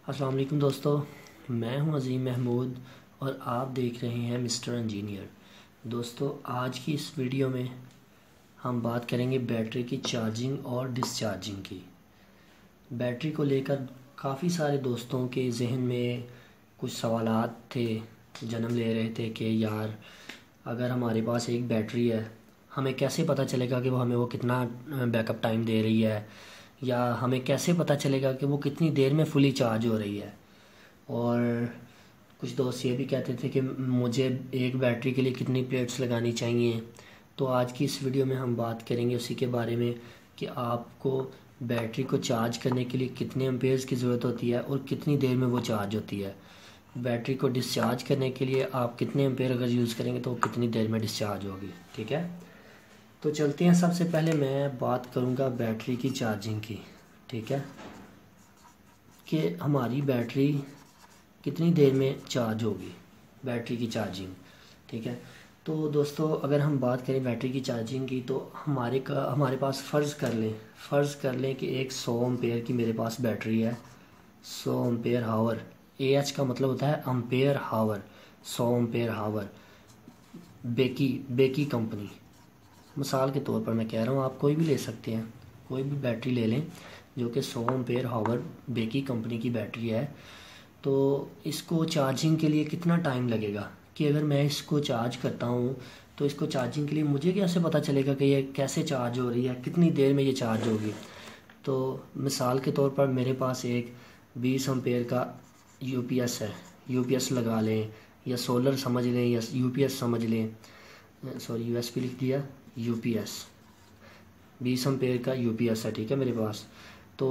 अस्सलाम वालेकुम दोस्तों, मैं हूं अज़ीम महमूद और आप देख रहे हैं मिस्टर इंजीनियर। दोस्तों, आज की इस वीडियो में हम बात करेंगे बैटरी की चार्जिंग और डिस्चार्जिंग की। बैटरी को लेकर काफ़ी सारे दोस्तों के जहन में कुछ सवालात थे, जन्म ले रहे थे कि यार अगर हमारे पास एक बैटरी है, हमें कैसे पता चलेगा कि वो कितना बैकअप टाइम दे रही है, या हमें कैसे पता चलेगा कि वो कितनी देर में फुली चार्ज हो रही है। और कुछ दोस्त ये भी कहते थे कि मुझे एक बैटरी के लिए कितनी प्लेट्स लगानी चाहिए। तो आज की इस वीडियो में हम बात करेंगे उसी के बारे में कि आपको बैटरी को चार्ज करने के लिए कितने एम्पेयर्स की ज़रूरत होती है और कितनी देर में वो चार्ज होती है। बैटरी को डिस्चार्ज करने के लिए आप कितने एम्पेयर अगर यूज़ करेंगे तो कितनी देर में डिस्चार्ज होगी। ठीक है, तो चलते हैं। सबसे पहले मैं बात करूंगा बैटरी की चार्जिंग की। ठीक है, कि हमारी बैटरी कितनी देर में चार्ज होगी, बैटरी की चार्जिंग। ठीक है, तो दोस्तों अगर हम बात करें बैटरी की चार्जिंग की तो हमारे पास फ़र्ज़ कर लें कि एक 100 एम्पेयर की मेरे पास बैटरी है। 100 एम्पेयर हावर, AH का मतलब होता है एम्पेयर हावर। 100 एम्पेयर हावर बेकी कंपनी, मिसाल के तौर पर मैं कह रहा हूँ, आप कोई भी ले सकते हैं, कोई भी बैटरी ले लें जो कि 100 एम्पेयर हावर बेकी कंपनी की बैटरी है। तो इसको चार्जिंग के लिए कितना टाइम लगेगा, कि अगर मैं इसको चार्ज करता हूँ तो इसको चार्जिंग के लिए मुझे कैसे पता चलेगा कि ये कैसे चार्ज हो रही है, कितनी देर में ये चार्ज होगी। तो मिसाल के तौर पर मेरे पास एक 20 एम्पेयर का UPS है, UPS लगा लें या सोलर समझ लें या UPS समझ लें, सॉरी USB लिख दिया, UPS 20 एम्पेयर का UPS है। ठीक है, मेरे पास तो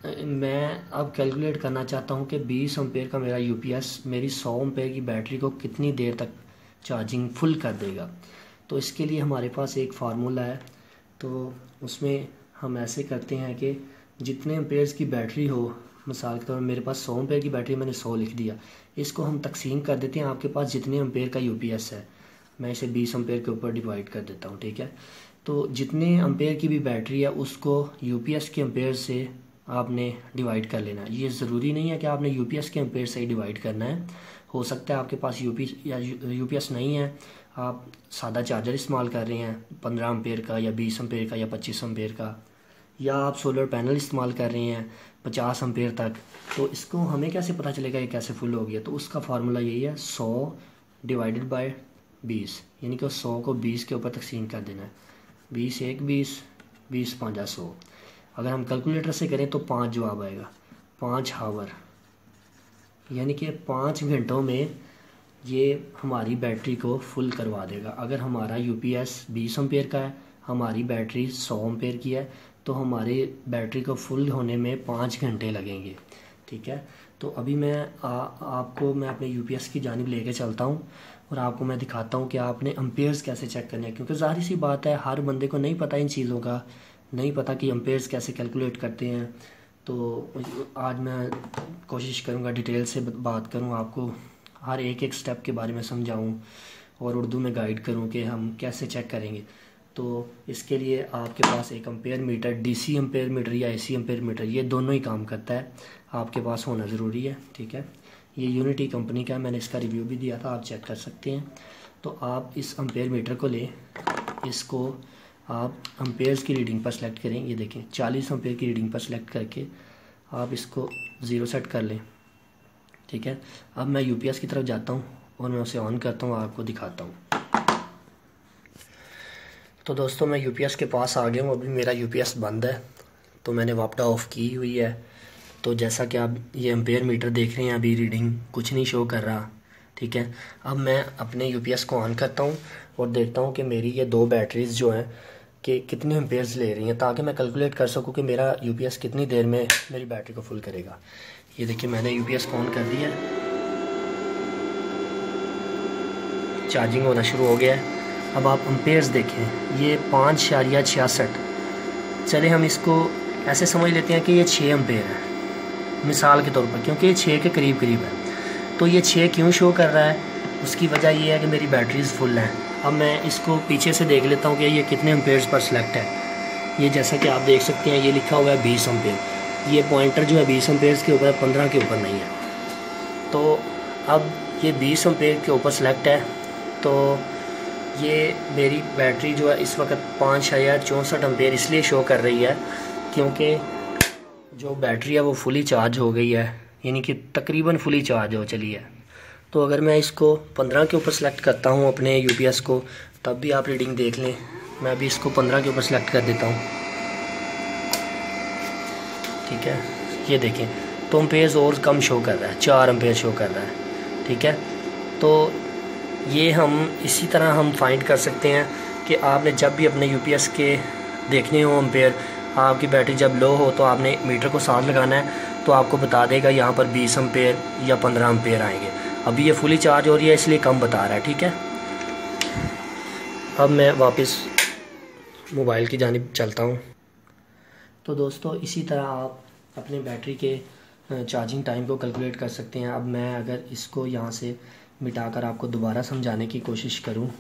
मैं अब कैलकुलेट करना चाहता हूँ कि 20 एम्पेयर का मेरा UPS मेरी 100 एम्पेयर की बैटरी को कितनी देर तक चार्जिंग फुल कर देगा। तो इसके लिए हमारे पास एक फार्मूला है। तो उसमें हम ऐसे करते हैं कि जितने एम्पेयर्स की बैटरी हो, मिसाल के तौर पर मेरे पास 100 एम्पेयर की बैटरी, मैंने 100 लिख दिया, इसको हम तकसीम कर देते हैं आपके पास जितने एम्पेयर का UPS है, मैं इसे 20 एम्पेयर के ऊपर डिवाइड कर देता हूँ। ठीक है, तो जितने एम्पेयर की भी बैटरी है उसको UPS के एम्पेयर से आपने डिवाइड कर लेना। ये ज़रूरी नहीं है कि आपने UPS के एम्पेयर से ही डिवाइड करना है। हो सकता है आपके पास UPS नहीं है, आप सादा चार्जर इस्तेमाल कर रहे हैं 15 एम्पेयर का या 20 एम्पेयर का या 25 एम्पेयर का, या आप सोलर पैनल इस्तेमाल कर रहे हैं 50 एम्पेयर तक। तो इसको हमें कैसे पता चलेगा ये कैसे फुल हो गया। तो उसका फार्मूला यही है, 100 डिवाइडेड बाय 20, यानी कि 100 को 20 के ऊपर तकसीम कर देना है। 20 1 20, 20 5 100। अगर हम कैलकुलेटर से करें तो 5 जवाब आएगा, 5 हावर, यानी कि 5 घंटों में ये हमारी बैटरी को फुल करवा देगा। अगर हमारा UPS 20 एम्पेयर का है, हमारी बैटरी 100 एम्पेयर की है, तो हमारी बैटरी को फुल होने में 5 घंटे लगेंगे। ठीक है, तो अभी मैं आपको अपने UPS की जानिब लेके चलता हूँ और आपको मैं दिखाता हूँ कि आपने एम्पेयर्स कैसे चेक करने हैं, क्योंकि ज़ाहिर सी बात है हर बंदे को नहीं पता इन चीज़ों का, नहीं पता कि एम्पेयर्स कैसे कैलकुलेट करते हैं। तो आज मैं कोशिश करूँगा डिटेल से बात करूँ, आपको हर एक स्टेप के बारे में समझाऊँ और उर्दू में गाइड करूँ कि हम कैसे चेक करेंगे। तो इसके लिए आपके पास एक ampere metre, DC ampere metre या AC एम्पेयर मीटर, ये दोनों ही काम करता है, आपके पास होना ज़रूरी है। ठीक है, ये यूनिटी कंपनी का है, मैंने इसका रिव्यू भी दिया था, आप चेक कर सकते हैं। तो आप इस एम्पेयर मीटर को लें, इसको आप एम्पेयर्स की रीडिंग पर सेलेक्ट करें। ये देखें 40 एम्पेयर की रीडिंग पर सेलेक्ट करके आप इसको 0 सेट कर लें। ठीक है, अब मैं UPS की तरफ जाता हूँ और मैं उसे ऑन करता हूँ, आपको दिखाता हूँ। तो दोस्तों मैं UPS के पास आ गया हूँ, अभी मेरा UPS बंद है, तो मैंने वापडा ऑफ़ की हुई है। तो जैसा कि आप ये एम्पेयर मीटर देख रहे हैं, अभी रीडिंग कुछ नहीं शो कर रहा। ठीक है, अब मैं अपने UPS को ऑन करता हूँ और देखता हूँ कि मेरी ये 2 बैटरीज़ जो हैं कि कितने एम्पेयर्स ले रही हैं, ताकि मैं कैलकुलेट कर सकूँ कि मेरा UPS कितनी देर में मेरी बैटरी को फुल करेगा। ये देखिए मैंने UPS को ऑन कर दिया, चार्जिंग होना शुरू हो गया है। अब आप एम्पेयर्स देखें, ये 5.66। चले हम इसको ऐसे समझ लेते हैं कि ये 6 एम्पेयर है मिसाल के तौर पर, क्योंकि ये 6 के करीब है। तो ये 6 क्यों शो कर रहा है, उसकी वजह ये है कि मेरी बैटरीज फुल हैं। अब मैं इसको पीछे से देख लेता हूँ कि ये कितने एम्पेयर्स पर सेलेक्ट है। ये जैसा कि आप देख सकते हैं, ये लिखा हुआ है 20 एम्पेयर। ये पॉइंटर जो है 20 एम्पेयर के ऊपर है, 15 के ऊपर नहीं है। तो अब ये 20 एम्पेयर के ऊपर सेलेक्ट है। तो ये मेरी बैटरी जो है इस वक्त 5064 एम्पेयर इसलिए शो कर रही है क्योंकि जो बैटरी है वो फुली चार्ज हो गई है, यानी कि तकरीबन फुली चार्ज हो चली है। तो अगर मैं इसको 15 के ऊपर सेलेक्ट करता हूँ अपने यूपीएस को, तब भी आप रीडिंग देख लें। मैं अभी इसको 15 के ऊपर सेलेक्ट कर देता हूँ, ठीक है। ये देखें तो एम्पेयर और कम शो कर रहा है, 4 एम्पेयर शो कर रहा है, ठीक है। तो ये हम इसी तरह हम फाइंड कर सकते हैं कि आपने जब भी अपने यूपीएस के देखने हो एम्पेयर, आपकी बैटरी जब लो हो तो आपने मीटर को साथ लगाना है, तो आपको बता देगा यहाँ पर 20 एम्पेयर या 15 एम्पेयर आएंगे। अभी ये फुली चार्ज हो रही है इसलिए कम बता रहा है, ठीक है। अब मैं वापस मोबाइल की जानिब चलता हूँ। तो दोस्तों इसी तरह आप अपने बैटरी के चार्जिंग टाइम को कैलकुलेट कर सकते हैं। अब मैं अगर इसको यहाँ से मिटाकर आपको दोबारा समझाने की कोशिश करूँ,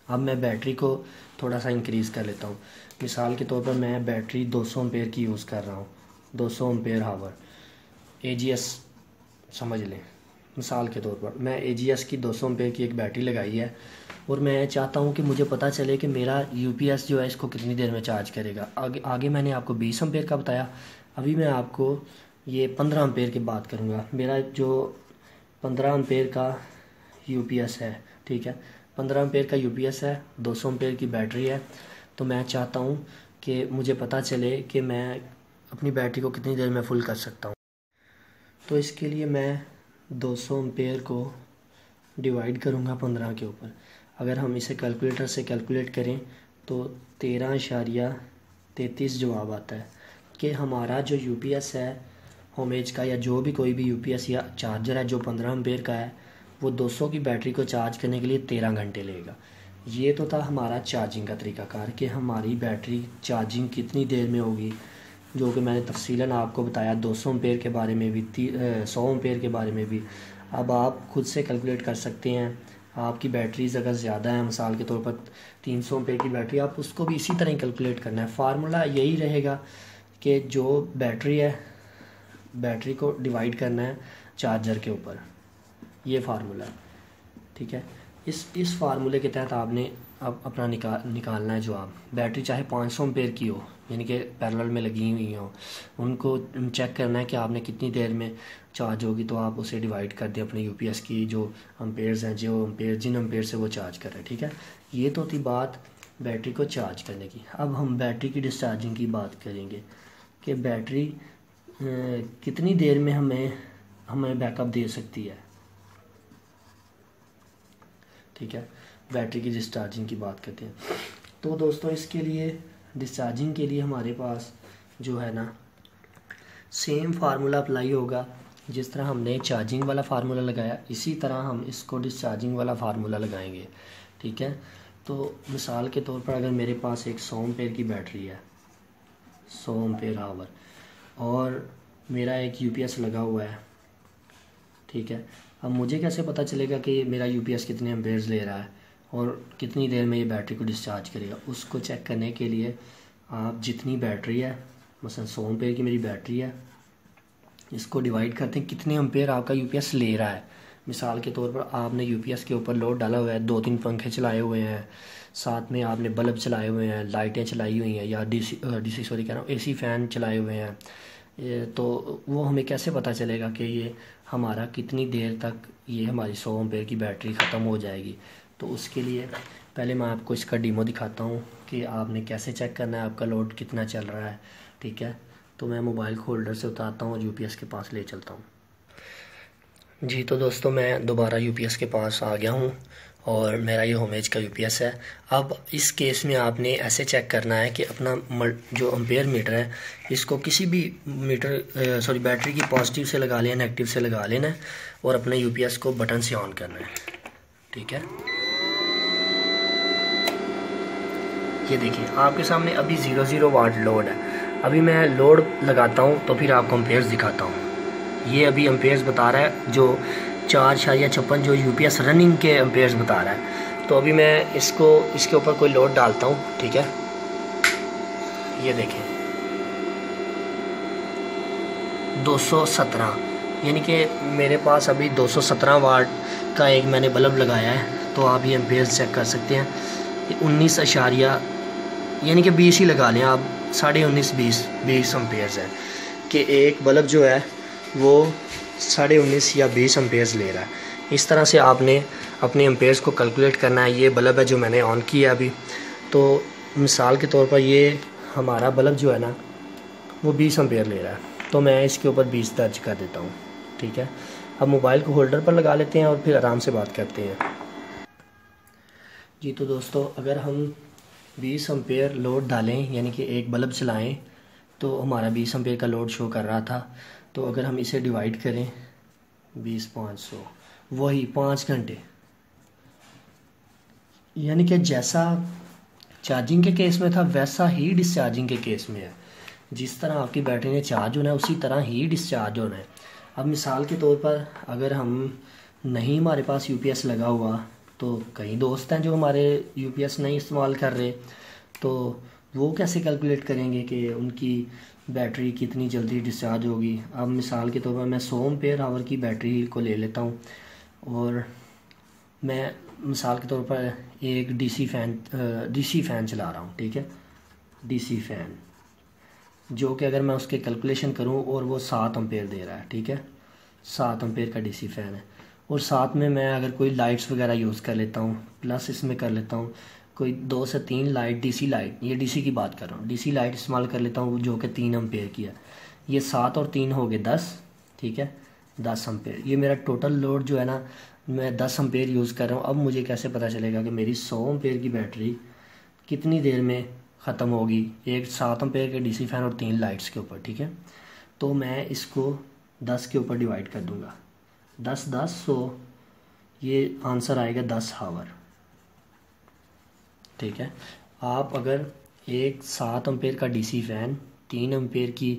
अब मैं बैटरी को थोड़ा सा इंक्रीज़ कर लेता हूँ। मिसाल के तौर पर मैं बैटरी 200 एम्पेयर की यूज़ कर रहा हूँ, 200 एम्पेयर हावर AGS समझ लें। मिसाल के तौर पर मैं AGS की 200 एम्पेयर की एक बैटरी लगाई है और मैं चाहता हूँ कि मुझे पता चले कि मेरा यूपीएस जो है इसको कितनी देर में चार्ज करेगा। आगे मैंने आपको 20 एम्पेयर का बताया, अभी मैं आपको ये 15 एम्पेयर की बात करूँगा। मेरा जो 15 एम्पेयर का यूपीएस है, ठीक है, 15 एम्पेयर का यूपीएस है, 200 एम्पेयर की बैटरी है। तो मैं चाहता हूँ कि मुझे पता चले कि मैं अपनी बैटरी को कितनी देर में फुल कर सकता हूँ। तो इसके लिए मैं 200 एम्पेयर को डिवाइड करूँगा 15 के ऊपर। अगर हम इसे कैलकुलेटर से कैलकुलेट करें तो 13.33 जवाब आता है कि हमारा जो यूपीएस है होमेज का, या जो भी कोई भी यूपीएस या चार्जर है जो 15 एम्पेयर का है, वो 200 की बैटरी को चार्ज करने के लिए 13 घंटे लेगा। ये तो था हमारा चार्जिंग का तरीकाकार कि हमारी बैटरी चार्जिंग कितनी देर में होगी, जो कि मैंने तफसीलन आपको बताया 200 एम्पेयर के बारे में भी, 100 एम्पेयर के बारे में भी। अब आप खुद से कैलकुलेट कर सकते हैं। आपकी बैटरीज अगर ज़्यादा है, मिसाल के तौर पर 300 एम्पेयर की बैटरी, आप उसको भी इसी तरह कैलकुलेट करना है। फार्मूला यही रहेगा कि जो बैटरी है, बैटरी को डिवाइड करना है चार्जर के ऊपर, ये फार्मूला है, ठीक है। इस फार्मूले के तहत आपने अब अपना निकालना है जवाब। बैटरी चाहे 500 एम्पेयर की हो, यानी कि पैरेलल में लगी हुई हो, उनको चेक करना है कि आपने कितनी देर में चार्ज होगी। तो आप उसे डिवाइड कर दें अपने यूपीएस की जो एम्पेयर्स हैं, जिन एम्पेयर से वो चार्ज कर रहे हैं, ठीक है। ये तो थी बात बैटरी को चार्ज करने की। अब हम बैटरी की डिस्चार्जिंग की बात करेंगे कि बैटरी कितनी देर में हमें बैकअप दे सकती है, ठीक है। बैटरी की डिस्चार्जिंग की बात करते हैं। तो दोस्तों इसके लिए डिस्चार्जिंग के लिए हमारे पास जो है ना सेम फार्मूला अप्लाई होगा। जिस तरह हमने चार्जिंग वाला फार्मूला लगाया, इसी तरह हम इसको डिस्चार्जिंग वाला फार्मूला लगाएंगे, ठीक है। तो मिसाल के तौर पर अगर मेरे पास एक 100 एम्पेयर की बैटरी है, 100 एम्पेयर आवर, और मेरा एक यूपीएस लगा हुआ है, ठीक है। अब मुझे कैसे पता चलेगा कि मेरा यूपीएस कितने एम्पेयर्स ले रहा है और कितनी देर में ये बैटरी को डिस्चार्ज करेगा? उसको चेक करने के लिए आप जितनी बैटरी है, मसलन 100 एम्पेयर की मेरी बैटरी है, इसको डिवाइड करते हैं कितने एम्पेयर आपका यूपीएस ले रहा है। मिसाल के तौर पर आपने यूपीएस के ऊपर लोड डाला हुआ है, 2-3 पंखे चलाए हुए हैं, साथ में आपने बल्ब चलाए हुए हैं, लाइटें चलाई हुई हैं, या डीसी सॉरी कह रहा हूँ, एसी फ़ैन चलाए हुए हैं, तो वो हमें कैसे पता चलेगा कि ये हमारा कितनी देर तक ये हमारी 100 एम्पेयर की बैटरी ख़त्म हो जाएगी? तो उसके लिए पहले मैं आपको इसका डीमो दिखाता हूँ कि आपने कैसे चेक करना है आपका लोड कितना चल रहा है, ठीक है। तो मैं मोबाइल को होल्डर से उतारता हूँ और यूपीएस के पास ले चलता हूँ। जी तो दोस्तों मैं दोबारा यूपीएस के पास आ गया हूँ और मेरा ये होमेज का यूपीएस है। अब इस केस में आपने ऐसे चेक करना है कि अपना जो एम्पेयर मीटर है इसको किसी भी बैटरी की पॉजिटिव से लगा लेना, नेगेटिव से लगा लेना है और अपने यूपीएस को बटन से ऑन करना है, ठीक है। ये देखिए आपके सामने अभी 00 वाट लोड है। अभी मैं लोड लगाता हूँ तो फिर आपको एम्पेयर्स दिखाता हूँ। ये अभी एम्पेयर्स बता रहा है, जो 4.56 जो यूपीएस रनिंग के एम्पेयर्स बता रहा है। तो अभी मैं इसके ऊपर कोई लोड डालता हूँ, ठीक है। ये देखें 217, यानी कि मेरे पास अभी 217 वाट का एक मैंने बल्ब लगाया है। तो आप ये एम्पेयर्स चेक कर सकते हैं, 19 अशारिया यानी कि 20 ही लगा लें आप, 19.5 20 एम्पेयर्स है कि एक बल्ब जो है वो 19.5 या 20 एम्पेयर्स ले रहा है। इस तरह से आपने अपने एम्पेयर्स को कैलकुलेट करना है। ये बल्ब है जो मैंने ऑन किया अभी, तो मिसाल के तौर पर ये हमारा बल्ब जो है ना वो 20 एम्पेयर ले रहा है, तो मैं इसके ऊपर 20 दर्ज कर देता हूँ। ठीक है, अब मोबाइल को होल्डर पर लगा लेते हैं और फिर आराम से बात करते हैं जी। तो दोस्तों, अगर हम 20 एम्पेयर लोड डालें यानी कि एक बल्ब चलाएं तो हमारा 20 एम्पेयर का लोड शो कर रहा था। तो अगर हम इसे डिवाइड करें 20/500, वही 5 घंटे, यानी कि जैसा चार्जिंग के केस में था वैसा ही डिस्चार्जिंग के केस में है। जिस तरह आपकी बैटरी ने चार्ज होना है उसी तरह ही डिस्चार्ज होना है। अब मिसाल के तौर पर अगर हम नहीं, हमारे पास यूपीएस लगा हुआ, तो कई दोस्त हैं जो हमारे यूपीएस नहीं इस्तेमाल कर रहे, तो वो कैसे कैलकुलेट करेंगे कि उनकी बैटरी कितनी जल्दी डिस्चार्ज होगी। अब मिसाल के तौर पर मैं 100 एम्पेयर आवर की बैटरी को ले लेता हूँ और मैं मिसाल के तौर पर एक डीसी फ़ैन चला रहा हूँ। ठीक है, डीसी फ़ैन जो कि अगर मैं उसके कैलकुलेशन करूँ और वो 7 एम्पेयर दे रहा है। ठीक है, 7 एम्पेयर का डीसी फ़ैन है, और साथ में मैं अगर कोई लाइट्स वगैरह यूज़ कर लेता हूँ, प्लस इसमें कर लेता हूँ कोई 2 से 3 लाइट, डीसी लाइट, ये डीसी की बात कर रहा हूँ, डीसी लाइट इस्तेमाल कर लेता हूँ जो कि 3 एम्पेयर की है। ये 7 और 3 हो गए 10। ठीक है, 10 एम्पेयर। ये मेरा टोटल लोड जो है ना, मैं 10 एम्पेयर यूज़ कर रहा हूँ। अब मुझे कैसे पता चलेगा कि मेरी 100 एम्पेयर की बैटरी कितनी देर में ख़त्म होगी एक 7 एम्पेयर के डीसी फ़ैन और 3 लाइट्स के ऊपर। ठीक है, तो मैं इसको 10 के ऊपर डिवाइड कर दूँगा, 10 10 100, ये आंसर आएगा 10 आवर। ठीक है, आप अगर एक 7 एम्पेयर का डीसी फ़ैन, 3 एम्पेयर की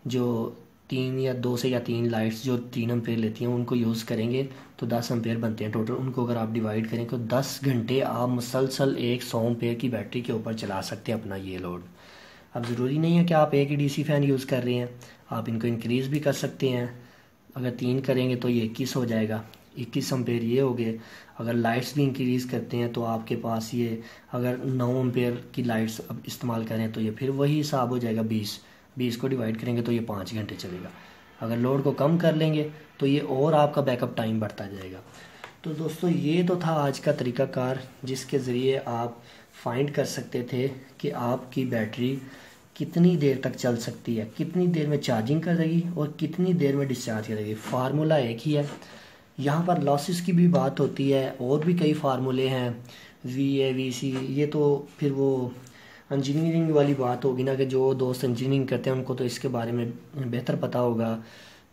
जो 3 या 2 से या 3 लाइट्स जो 3 एम्पेयर लेती हैं उनको यूज़ करेंगे तो 10 एम्पेयर बनते हैं टोटल। उनको अगर आप डिवाइड करें तो 10 घंटे आप मुसलसल एक 100 एम्पेयर की बैटरी के ऊपर चला सकते हैं अपना ये लोड। अब ज़रूरी नहीं है कि आप एक ही डीसी फ़ैन यूज़ कर रहे हैं, आप इनको इंक्रीज़ भी कर सकते हैं। अगर 3 करेंगे तो ये 21 हो जाएगा, 21 एम्पेयर ये हो गए। अगर लाइट्स भी इंक्रीज़ करते हैं तो आपके पास ये, अगर 9 एम्पेयर की लाइट्स अब इस्तेमाल करें तो ये फिर वही हिसाब हो जाएगा 20 को डिवाइड करेंगे तो ये 5 घंटे चलेगा। अगर लोड को कम कर लेंगे तो ये और आपका बैकअप टाइम बढ़ता जाएगा। तो दोस्तों, ये तो था आज का तरीक़ाकार जिसके ज़रिए आप फाइंड कर सकते थे कि आपकी बैटरी कितनी देर तक चल सकती है, कितनी देर में चार्जिंग करेगी और कितनी देर में डिस्चार्ज करेगी। फार्मूला एक ही है। यहाँ पर लॉसेस की भी बात होती है, और भी कई फार्मूले हैं, VA VC, ये तो फिर वो इंजीनियरिंग वाली बात होगी ना, कि जो दोस्त इंजीनियरिंग करते हैं उनको तो इसके बारे में बेहतर पता होगा,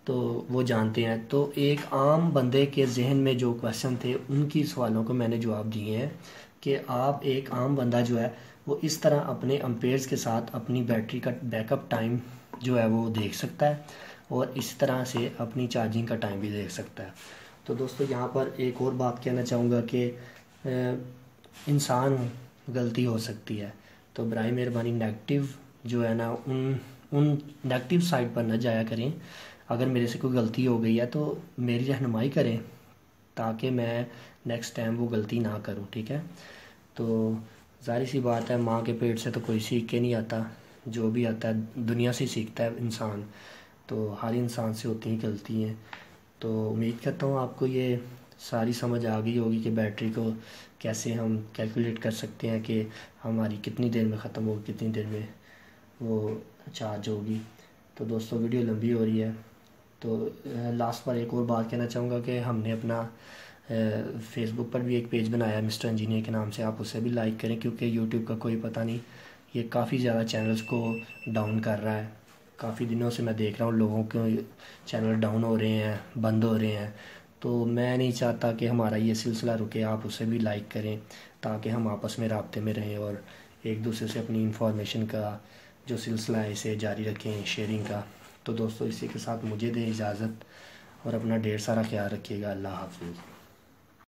तो वो जानते हैं। तो एक आम बंदे के जहन में जो क्वेश्चन थे उनकी सवालों को मैंने जवाब दिए हैं कि आप, एक आम बंदा जो है वो इस तरह अपने एम्पेयर्स के साथ अपनी बैटरी का बैकअप टाइम जो है वो देख सकता है और इस तरह से अपनी चार्जिंग का टाइम भी देख सकता है। तो दोस्तों, यहाँ पर एक और बात कहना चाहूँगा कि इंसान गलती हो सकती है, तो बराए मेहरबानी नेगेटिव जो है ना, उन नेगेटिव साइड पर न जाया करें। अगर मेरे से कोई गलती हो गई है तो मेरी रहनुमाई करें ताकि मैं नेक्स्ट टाइम वो गलती ना करूं। ठीक है, तो ज़ाहिर सी बात है, माँ के पेट से तो कोई सीख के नहीं आता, जो भी आता है दुनिया से सीखता है इंसान, तो हर इंसान से होती ही गलती हैं। तो उम्मीद करता हूँ आपको ये सारी समझ आ गई होगी कि बैटरी को कैसे हम कैलकुलेट कर सकते हैं कि हमारी कितनी देर में ख़त्म होगी, कितनी देर में वो चार्ज होगी। तो दोस्तों, वीडियो लंबी हो रही है, तो लास्ट पर एक और बात कहना चाहूँगा कि हमने अपना फेसबुक पर भी एक पेज बनाया है मिस्टर इंजीनियर के नाम से, आप उसे भी लाइक करें, क्योंकि यूट्यूब का कोई पता नहीं, ये काफ़ी ज़्यादा चैनल्स को डाउन कर रहा है। काफ़ी दिनों से मैं देख रहा हूँ लोगों के चैनल डाउन हो रहे हैं, बंद हो रहे हैं, तो मैं नहीं चाहता कि हमारा ये सिलसिला रुके। आप उसे भी लाइक करें ताकि हम आपस में राब्ते में रहें और एक दूसरे से अपनी इंफॉर्मेशन का जो सिलसिला है इसे जारी रखें, शेयरिंग का। तो दोस्तों, इसी के साथ मुझे दें इजाज़त और अपना ढेर सारा ख्याल रखिएगा। अल्लाह हाफ़िज़।